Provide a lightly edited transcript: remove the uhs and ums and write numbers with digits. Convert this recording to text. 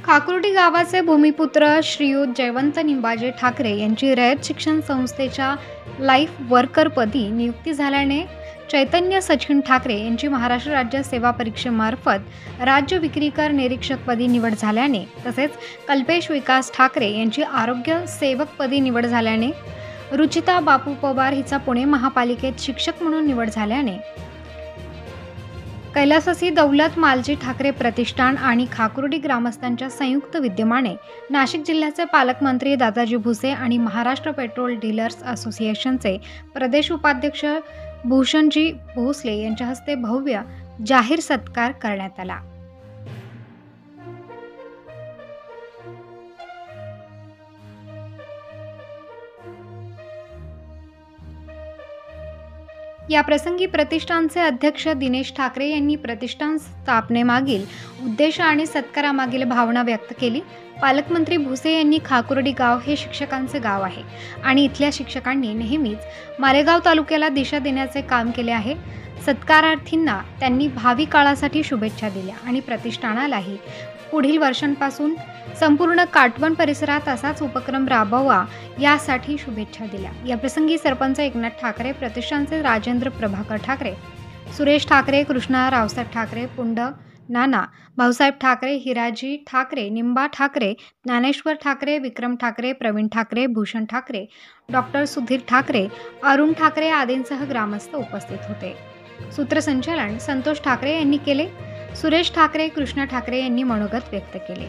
खाकुर्डी गावाचे भूमिपुत्र श्रीयुत जयवंत निंबाजी ठाकरे यांची रयत शिक्षण संस्थेच्या लाईफ वर्करपदी नियुक्ती झाल्याने चैतन्य सचिन ठाकरे यांची महाराष्ट्र राज्य सेवा परीक्षेमार्फत राज्य विक्रीकर निरीक्षकपदी निवड झाल्याने तसेच कल्पेश विकास ठाकरे यांची आरोग्य सेवकपदी निवड झाल्याने रुचिता बापू पवार हिचा पुणे महापालिकेत शिक्षक म्हणून निवड झाल्याने कैलासवासी दौलत मालजी ठाकरे प्रतिष्ठान आणि खाकुर्डी ग्रामस्थांच्या संयुक्त विद्यमाने नाशिक जिल्ह्याचे पालकमंत्री दादाजी भुसे आणि महाराष्ट्र पेट्रोल डीलर्स असोसिएशनचे प्रदेश उपाध्यक्ष भूषणजी भोसले यांच्या हस्ते भव्य जाहीर सत्कार करण्यात आला। या प्रसंगी प्रतिष्ठानचे अध्यक्ष दिनेश ठाकरे यांनी प्रतिष्ठान स्थापनेमागील उद्देश आणि सत्कारामागील भावना व्यक्त केली। पालकमंत्री भुसे यांनी खाकुर्डी गाव हे शिक्षकांचे गाव आहे आणि इथल्या शिक्षकांनी नेहमीच मालेगाव तालुक्याला दिशा देण्याचे काम केले आहे। सत्कारार्थींना त्यांनी भावी काळासाठी शुभेच्छा दिल्या आणि प्रतिष्ठानालाही पुढील वर्षांपासून संपूर्ण काटवण परिसरात असाच उपक्रम राबवा यासाठी शुभेच्छा दिल्या। या प्रसंगी सरपंच एकनाथ ठाकरे, प्रतिष्ठानचे राजेंद्र प्रभाकर ठाकरे, सुरेश ठाकरे, कृष्णा रावसाहेब ठाकरे, पुंड नाना, भाऊसाहेब ठाकरे, हिराजी ठाकरे, निंबा ठाकरे, ज्ञानेश्वर ठाकरे, विक्रम ठाकरे, प्रवीण ठाकरे, भूषण ठाकरे, डॉक्टर सुधीर ठाकरे, अरुण ठाकरे आदींसह ग्रामस्थ उपस्थित होते। सूत्रसंचालन संतोष ठाकरे यांनी केले। सुरेश ठाकरे, कृष्णा ठाकरे यांनी मनोगत व्यक्त केले।